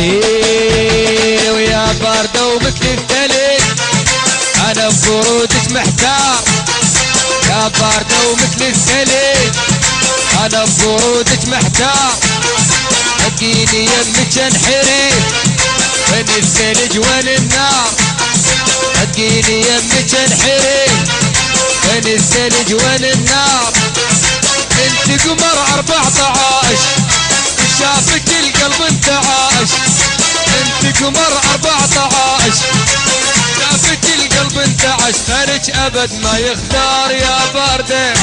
ايه ويا باردة ومثل الثلج انا ببرودك محتار، يا باردة ومثل الثلج انا ببرودك محتار. اديني يمك انحرف بين الثلج وين النار، اديني يمك انحرف بين الثلج وين النار. انت قمر 14 شافك القلب انتعاش، انت قمر 14 شافك القلب انتعاش. ثلج ابد ما يختار يا باردة